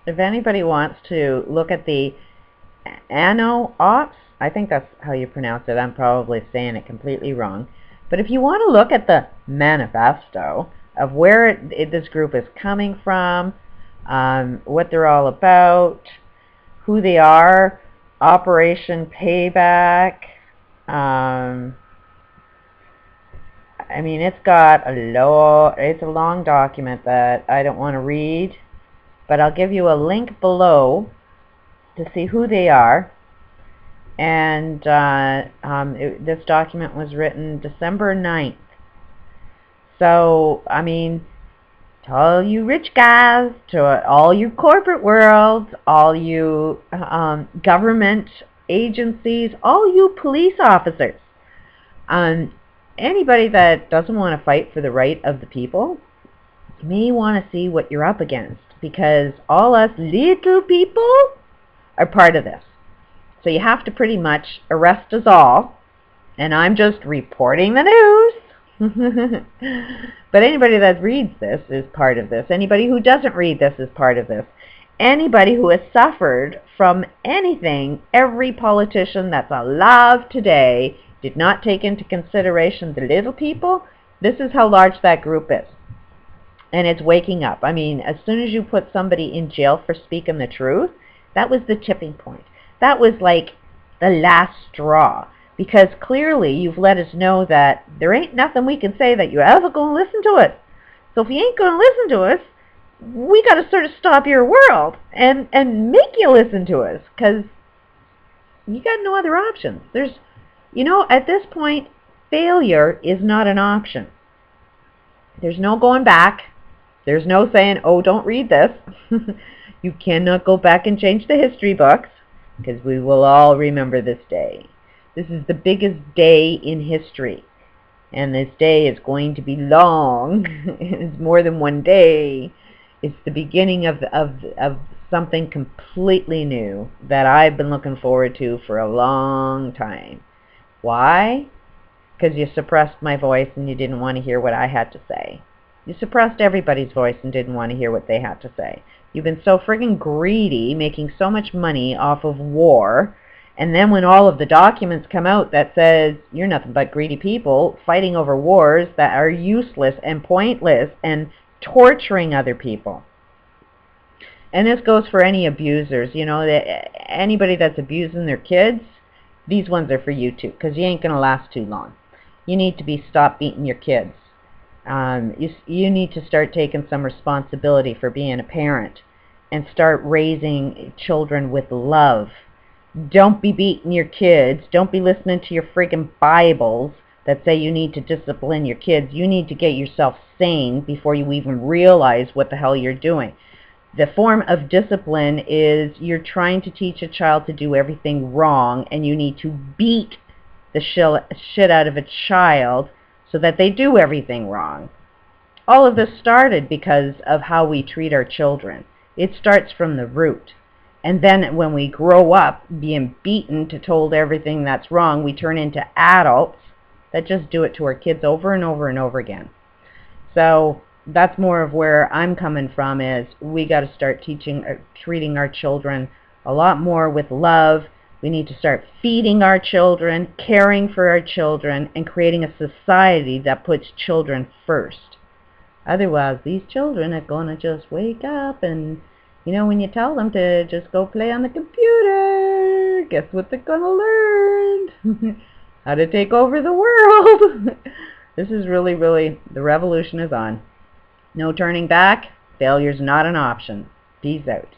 If anybody wants to look at the Anon Ops, I think that's how you pronounce it. I'm probably saying it completely wrong. But if you want to look at the manifesto of where this group is coming from, what they're all about, who they are, Operation Payback, I mean, it's a long document that I don't want to read, but I'll give you a link below to see who they are. And this document was written December 9th. So, I mean, to all you rich guys, to all you corporate worlds, all you government agencies, all you police officers, anybody that doesn't want to fight for the right of the people, you may want to see what you're up against, because all us little people are part of this. So you have to pretty much arrest us all, and I'm just reporting the news. But anybody that reads this is part of this. Anybody who doesn't read this is part of this. Anybody who has suffered from anything, every politician that's alive today did not take into consideration the little people. This is how large that group is. And it's waking up. I mean, as soon as you put somebody in jail for speaking the truth, that was the tipping point. That was like the last straw. Because clearly you've let us know that there ain't nothing we can say that you're ever going to listen to us. So if you ain't going to listen to us, we got to sort of stop your world and make you listen to us, because you got no other options. There's, you know, at this point, failure is not an option. There's no going back. There's no saying, oh, don't read this. You cannot go back and change the history books, because we will all remember this day. This is the biggest day in history, and this day is going to be long. It's more than one day. It's the beginning of something completely new that I've been looking forward to for a long time. Why? Because you suppressed my voice and you didn't want to hear what I had to say. You suppressed everybody's voice and didn't want to hear what they had to say. You've been so friggin' greedy, making so much money off of war. And then when all of the documents come out that says you're nothing but greedy people fighting over wars that are useless and pointless and torturing other people. And this goes for any abusers. You know, anybody that's abusing their kids, these ones are for you too, because you ain't going to last too long. You need to stop beating your kids. You need to start taking some responsibility for being a parent and start raising children with love. Don't be beating your kids. Don't be listening to your friggin' Bibles that say you need to discipline your kids. You need to get yourself sane before you even realize what the hell you're doing. The form of discipline is you're trying to teach a child to do everything wrong, and you need to beat the shit out of a child so that they do everything wrong. All of this started because of how we treat our children. It starts from the root. And then when we grow up being beaten to told everything that's wrong, we turn into adults that just do it to our kids over and over and over again. So that's more of where I'm coming from, is we got to start treating our children a lot more with love. We need to start feeding our children, caring for our children, and creating a society that puts children first. Otherwise, these children are going to just wake up and, you know, when you tell them to just go play on the computer, guess what they're going to learn? How to take over the world. This is really, the revolution is on. No turning back. Failure's not an option. Peace out.